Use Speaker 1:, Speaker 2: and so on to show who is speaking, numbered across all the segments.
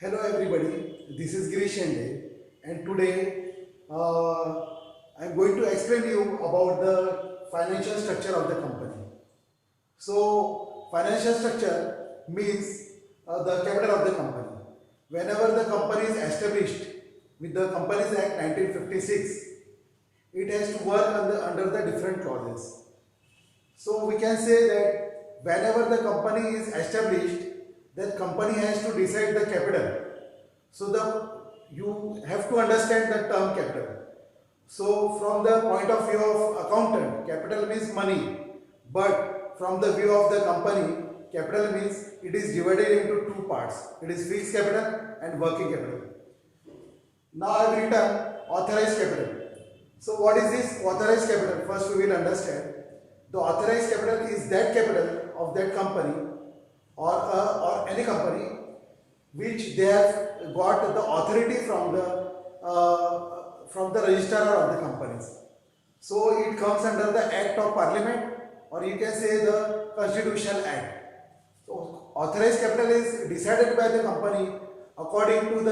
Speaker 1: Hello everybody, this is Girish Shende and today I am going to explain you about the financial structure of the company. So financial structure means the capital of the company. Whenever the company is established with the Companies Act 1956, it has to work under the different clauses. So we can say that whenever the company is established, that company has to decide the capital. So you have to understand the term capital. So from the point of view of accountant, capital means money. But from the view of the company, capital means it is divided into two parts. It is fixed capital and working capital. Now I have written authorized capital. So what is this authorized capital? First we will understand. The authorized capital is that capital of that company or any company which they have got the authority from the registrar of the companies. So it comes under the Act of Parliament, or you can say the Constitutional Act. So authorized capital is decided by the company according to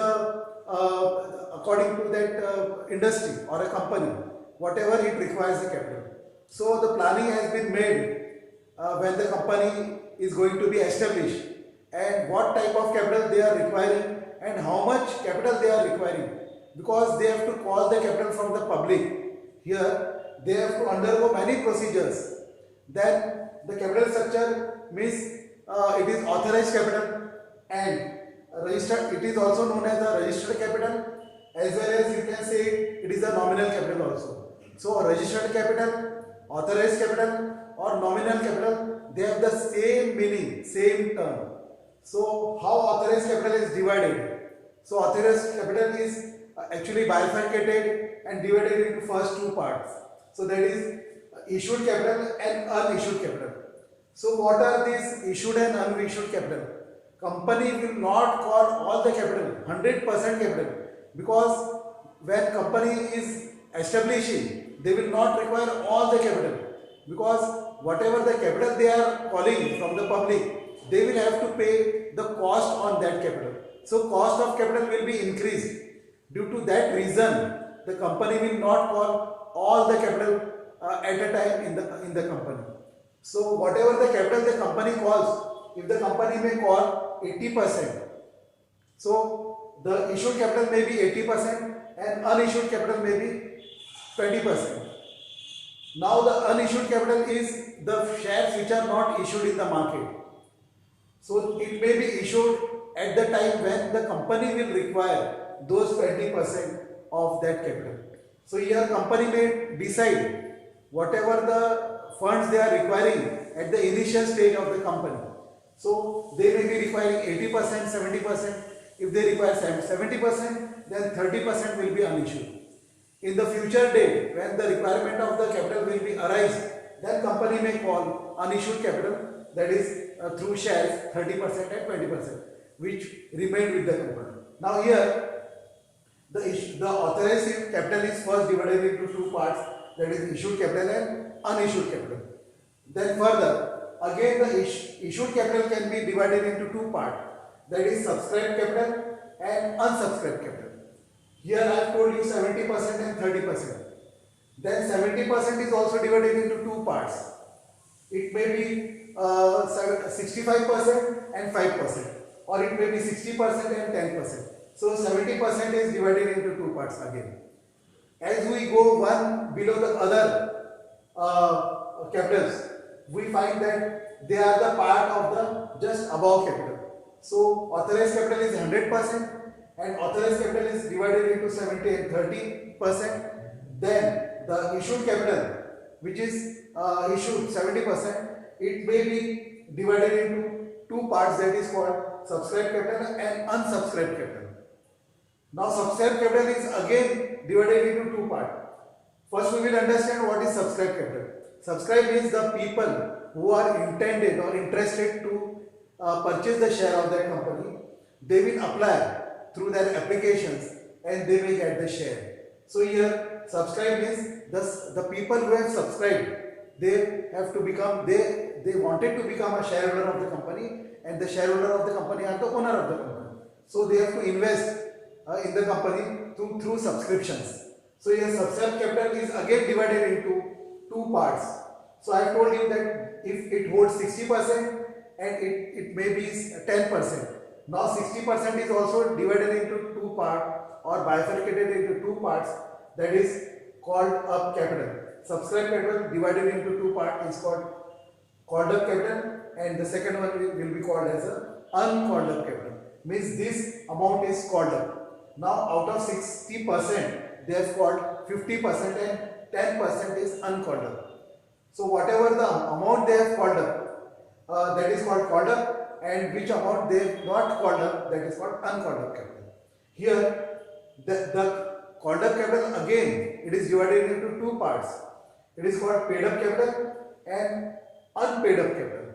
Speaker 1: that industry or a company, whatever it requires the capital. So the planning has been made when the company is going to be established and what type of capital they are requiring and how much capital they are requiring, because they have to call the capital from the public. Here they have to undergo many procedures. Then the capital structure means it is authorized capital and registered. It is also known as a registered capital, as well as you can say it is a nominal capital also. So registered capital, authorized capital or nominal capital, they have the same meaning, same term. So how authorized capital is divided? So authorized capital is actually bifurcated and divided into first two parts. So that is issued capital and unissued capital. So what are these issued and unissued capital? Company will not call all the capital, 100% capital, because when company is establishing, they will not require all the capital, because whatever the capital they are calling from the public, they will have to pay the cost on that capital. So cost of capital will be increased. Due to that reason, the company will not call all the capital at a time in the company. So whatever the capital the company calls, if the company may call 80%, so the issued capital may be 80% and unissued capital may be 20%. Now the unissued capital is the shares which are not issued in the market. So it may be issued at the time when the company will require those 20% of that capital. So here company may decide whatever the funds they are requiring at the initial stage of the company. So they may be requiring 80%, 70%. If they require 70%, then 30% will be unissued. In the future date, when the requirement of the capital will be arise, then company may call unissued capital, that is through shares 30% and 20%, which remain with the company. Now here, the authorized capital is first divided into two parts, that is issued capital and unissued capital. Then further, again the issued capital can be divided into two parts, that is subscribed capital and unsubscribed capital. Here I have told you 70% and 30%. Then 70% is also divided into two parts. It may be 65% and 5%, or it may be 60% and 10%. So 70% is divided into two parts again. As we go one below the other capitals, we find that they are the part of the just above capital. So authorized capital is 100% and authorized capital is divided into 70 and 30%. Then the issued capital, which is issued 70%, it may be divided into two parts, that is called subscribed capital and unsubscribed capital. Now subscribed capital is again divided into two parts. First we will understand what is subscribed capital. Subscribed means the people who are intended or interested to purchase the share of that company, they will apply through their applications and they will get the share. So here subscribe means the people who have subscribed, they have to become, they wanted to become a shareholder of the company, and the shareholder of the company are the owner of the company. So they have to invest in the company through subscriptions. So your subscribe capital is again divided into two parts. So I told you that if it holds 60% and it may be 10%. Now 60% is also divided into two parts or bifurcated into two parts, that is called up capital. Subscribe capital divided into two parts is called up capital, and the second one will be called as a uncalled up capital. Means this amount is called up. Now out of 60% they have called 50% and 10% is uncalled up. So whatever the amount they have called up, that is called up, and which amount they have not called up, that is called uncalled up capital. Here the called up capital again it is divided into two parts. It is called paid up capital and unpaid up capital.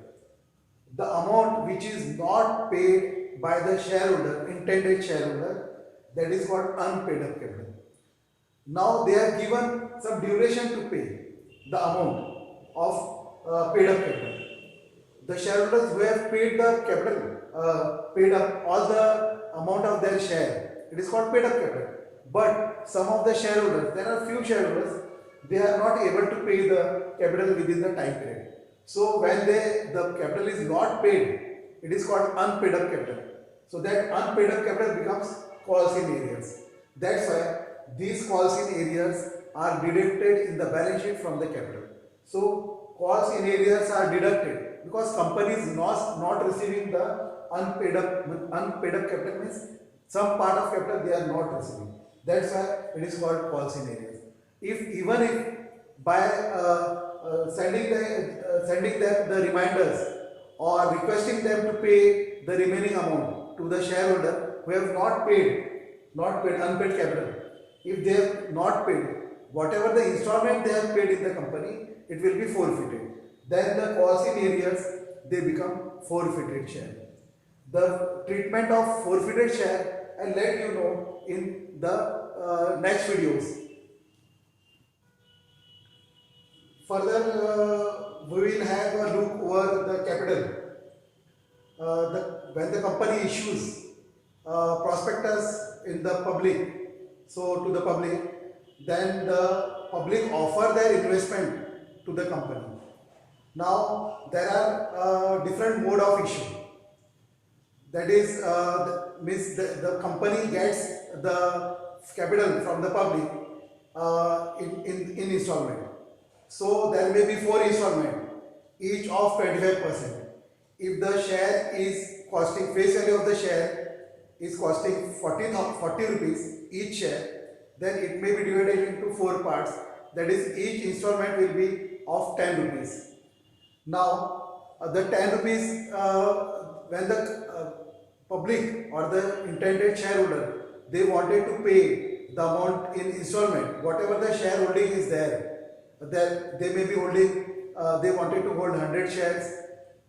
Speaker 1: The amount which is not paid by the shareholder, intended shareholder, that is called unpaid up capital. Now they have given some duration to pay the amount of paid up capital. The shareholders who have paid the capital, paid up all the amount of their share, it is called paid up capital. But some of the shareholders, there are few shareholders, they are not able to pay the capital within the time period. So when the capital is not paid, it is called unpaid up capital. So that unpaid up capital becomes calls in arrears. That's why these calls in arrears are deducted in the balance sheet from the capital. So calls in arrears are deducted because company is not receiving the unpaid up capital, means some part of capital they are not receiving. That's why it is called calls in arrears. Even if by sending them the reminders or requesting them to pay the remaining amount to the shareholder who have not paid unpaid capital, if they have not paid whatever the installment they have paid in the company, it will be forfeited. Then the calls in arrears, they become forfeited share. The treatment of forfeited share I'll let you know in the next videos. Further, we will have a look over the capital. When the company issues prospectus in the public, so to the public, then the public offer their investment to the company. Now there are different mode of issue. That is, means the company gets the capital from the public in installment. So there may be 4 installment, each of 25%. If the share is costing, face value of the share is costing 40 rupees each share, then it may be divided into 4 parts. That is, each installment will be of 10 rupees. Now the 10 rupees, when the public or the intended shareholder, they wanted to pay the amount in installment, whatever the shareholding is there, they may be holding, they wanted to hold 100 shares,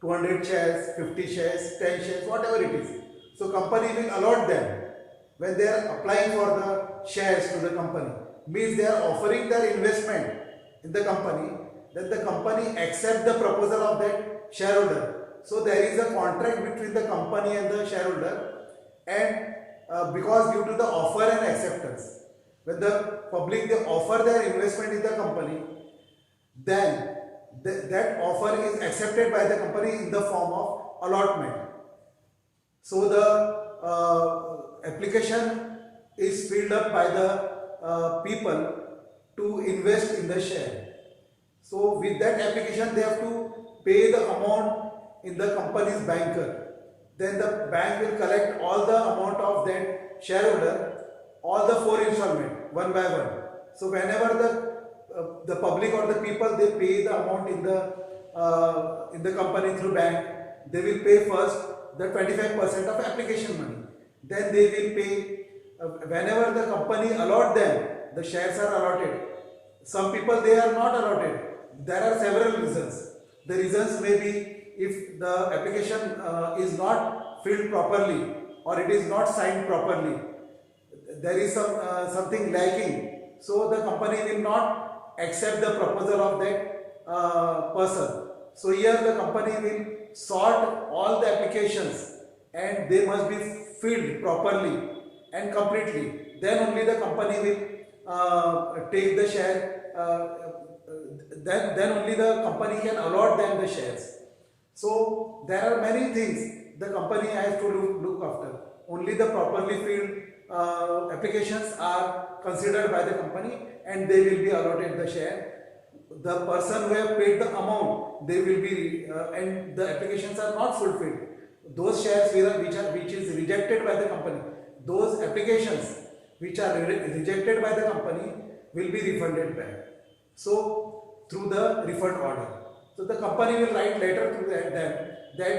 Speaker 1: 200 shares, 50 shares, 10 shares, whatever it is. So company will allot them when they are applying for the shares to the company. Means they are offering their investment in the company, then the company accept the proposal of that shareholder. So there is a contract between the company and the shareholder, and because due to the offer and acceptance, when the public they offer their investment in the company, then that offer is accepted by the company in the form of allotment. So the application is filled up by the people to invest in the share. So with that application they have to pay the amount in the company's banker. Then the bank will collect all the amount of that shareholder, all the 4 installment one by one. So whenever the public or the people they pay the amount in the company through bank, they will pay first the 25% of application money. Then they will pay whenever the company allot them, the shares are allotted. Some people they are not allotted. There are several reasons. The reasons may be if the application is not filled properly or it is not signed properly. There is something lacking. So the company will not accept the proposal of that person. So here the company will sort all the applications and they must be filled properly and completely, then only the company will take the share. Then only the company can allot them the shares. So there are many things the company has to look after. Only the properly filled applications are considered by the company and they will be allotted the share. The person who have paid the amount, they will be and the applications are not fulfilled. Those shares which is rejected by the company, those applications which are rejected by the company will be refunded back. So through the refund order. So the company will write letter to them that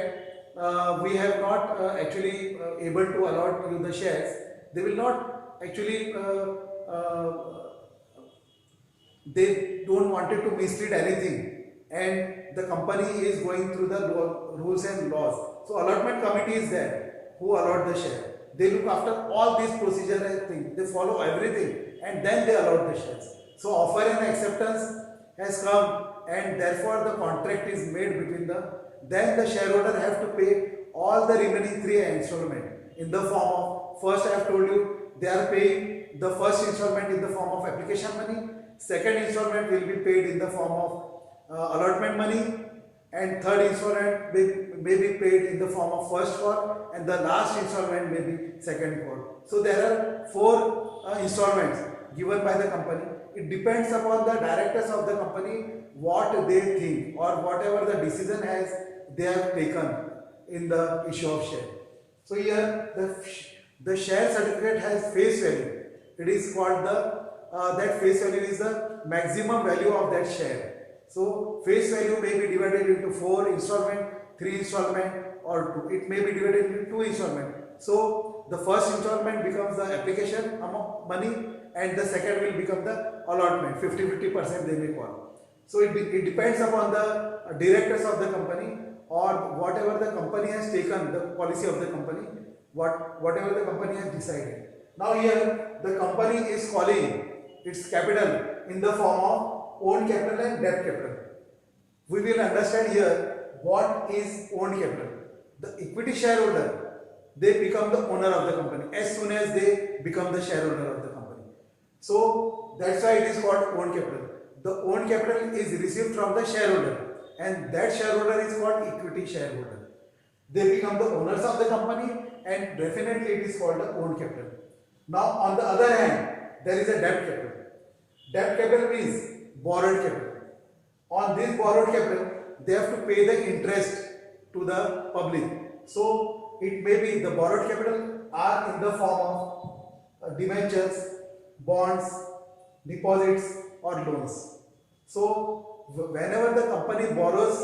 Speaker 1: we have not actually able to allot you the shares. They will not actually they don't wanted to mislead anything, and the company is going through the rules and laws. So allotment committee is there who allot the share. They look after all these procedure and things. They follow everything and then they allot the shares. So offer and acceptance has come and therefore the contract is made between then the shareholder have to pay all the remaining 3 installment in the form of, first I have told you, they are paying the first installment in the form of application money, second installment will be paid in the form of allotment money, and third installment may be paid in the form of first call, and the last installment may be second call. So there are 4 installments given by the company. It depends upon the directors of the company what they think or whatever the decision has they have taken in the issue of share. So here the share certificate has face value. It is called that face value is the maximum value of that share. So face value may be divided into 4 installment, 3 installment, or 2. It may be divided into 2 installment. So the first installment becomes the application amount money, and the second will become the allotment, 50-50% they may call. So it depends upon the directors of the company or whatever the company has taken, the policy of the company, whatever the company has decided. Now here the company is calling its capital in the form of own capital and debt capital. We will understand here what is own capital. The equity shareholder, they become the owner of the company as soon as they become the shareholder of the company. So that's why it is called own capital. The own capital is received from the shareholder, and that shareholder is called equity shareholder. They become the owners of the company, and definitely it is called the own capital. Now on the other hand, there is a debt capital. Debt capital means borrowed capital. On this borrowed capital, they have to pay the interest to the public. So it may be the borrowed capital are in the form of debentures, bonds, deposits, or loans. So whenever the company borrows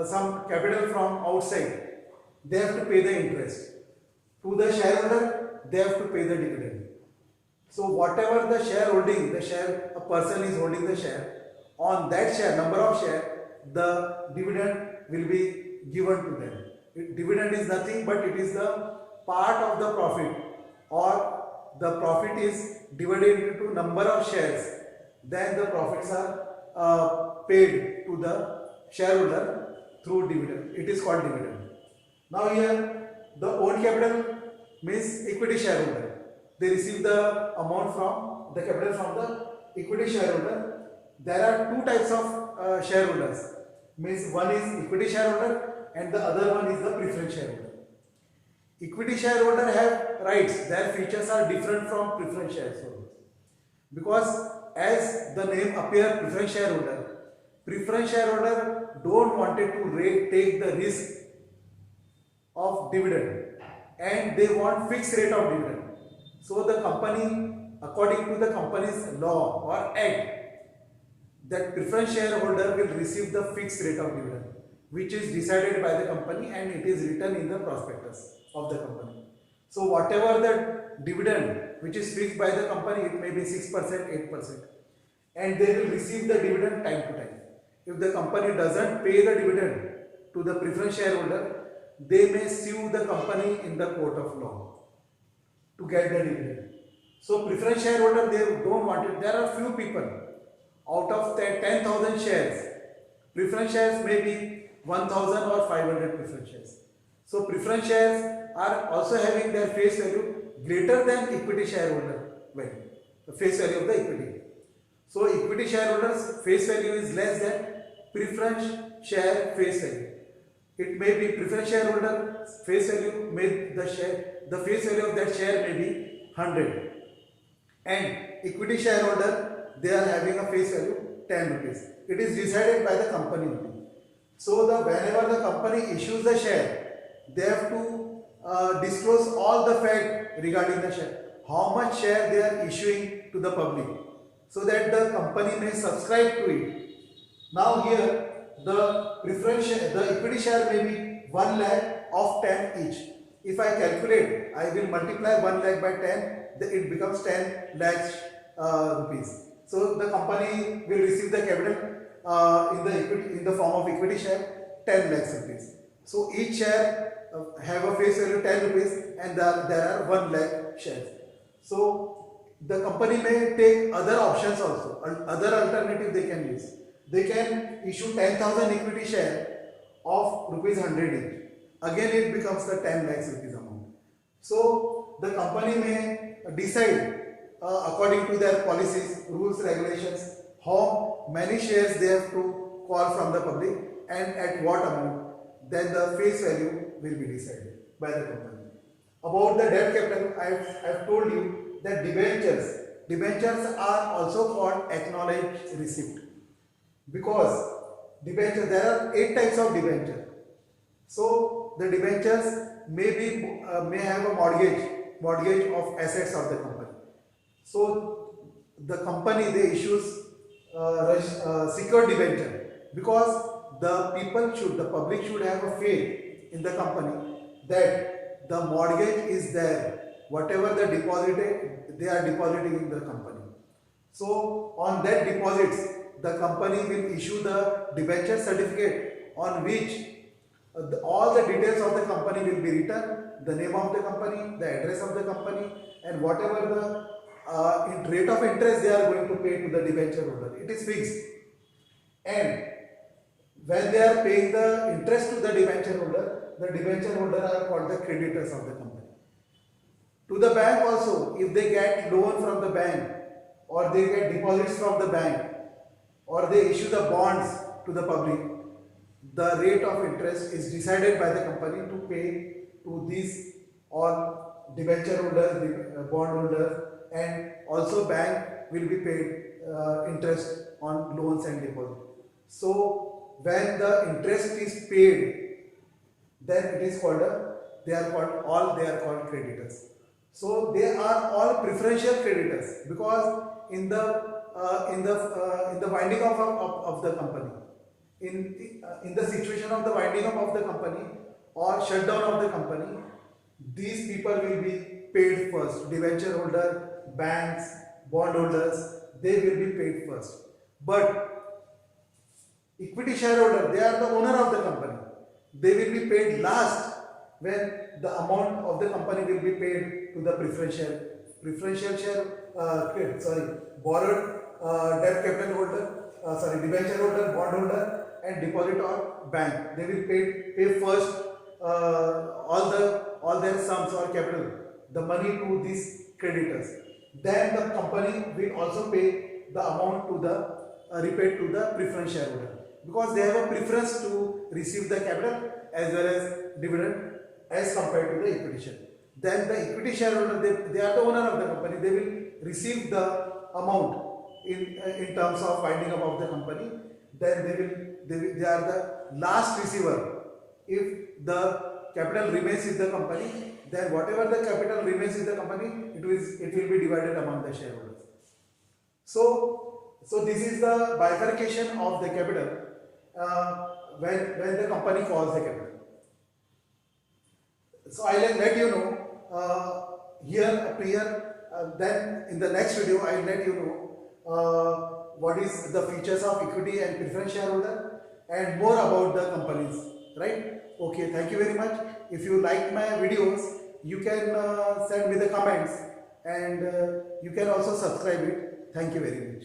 Speaker 1: some capital from outside, they have to pay the interest. To the shareholder, they have to pay the dividend. So whatever the shareholding, a person is holding the share, on that share, number of share, the dividend will be given to them. Dividend is nothing but it is the part of the profit, or the profit is divided into number of shares. Then the profits are paid to the shareholder through dividend. It is called dividend. Now here the own capital means equity shareholder. They receive the amount from the capital from the equity shareholder. There are 2 types of shareholders. Means one is equity shareholder and the other one is the preference shareholder. Equity shareholder have rights. Their features are different from preference shareholders. Because as the name appears, preference shareholder don't wanted to take the risk of dividend, and they want fixed rate of dividend. So the company, according to the company's law or act, that preference shareholder will receive the fixed rate of dividend, which is decided by the company and it is written in the prospectus of the company. So whatever the dividend which is fixed by the company, it may be 6%, 8%, and they will receive the dividend time to time. If the company doesn't pay the dividend to the preference shareholder, they may sue the company in the court of law to get the dividend. So preference shareholder, they don't want it. There are few people out of 10,000 shares. Preference shares may be 1,000 or 500 preference shares. So preference shares are also having their face value greater than equity shareholder value, the face value of the equity. So equity shareholders face value is less than preference share face value. It may be preference shareholder face value, may the face value of that share may be 100, and equity shareholder, they are having a face value 10 rupees. It is decided by the company only. So whenever the company issues the share, they have to disclose all the fact regarding the share, how much share they are issuing to the public, so that the company may subscribe to it. Now here the equity share may be 1 lakh of 10 each. If I calculate, I will multiply 1 lakh by 10, it becomes 10 lakhs rupees. So the company will receive the capital in the form of equity share 10 lakhs rupees. So each share have a face value 10 rupees, and there are 1 lakh shares. So the company may take other options also, other alternative they can use. They can issue 10,000 equity share of rupees 100 each. Again it becomes the 10 lakhs rupees amount. So the company may decide according to their policies, rules, regulations, how many shares they have to call from the public and at what amount. Then the face value will be decided by the company. About the debt capital, I have told you that debentures are also called acknowledged receipt, because there are 8 types of debenture. So the debentures may have a mortgage of assets of the company. So the company, they issues secured debenture, because the public should have a faith in the company that the mortgage is there, whatever the deposit they are depositing in the company. So on that deposits, the company will issue the debenture certificate on which all the details of the company will be written, the name of the company, the address of the company, and whatever the rate of interest they are going to pay to the debenture holder. It is fixed. And when they are paying the interest to the debenture holder are called the creditors of the company. To the bank also, if they get loan from the bank, or they get deposits from the bank, or they issue the bonds to the public, the rate of interest is decided by the company to pay to these all debenture holders, bond holders, and also bank will be paid interest on loans and deposits. So when the interest is paid, then it is called they are called creditors. So they are all preferential creditors, because in the winding up of the company, in the situation of the winding up of the company or shutdown of the company, these people will be paid first. Debenture holder, banks, bond holders, they will be paid first. But equity shareholder, they are the owner of the company. They will be paid last, when the amount of the company will be paid to the borrowed debt capital holder, debenture holder, bond holder, and depositor bank. They will pay first all their sums or capital, the money to these creditors. Then the company will also pay the amount to the repaid to the preference shareholder, because they have a preference to receive the capital as well as dividend as compared to the equity share. Then the equity shareholder, they are the owner of the company. They will receive the amount in terms of winding up of the company. Then they are the last receiver. If the capital remains in the company, then whatever the capital remains in the company, it will be divided among the shareholders. So this is the bifurcation of the capital when the company calls the capital. So I will let you know then in the next video I will let you know what is the features of equity and preference shareholder and more about the companies, right? Okay, thank you very much. If you like my videos, you can send me the comments, and you can also subscribe it. Thank you very much.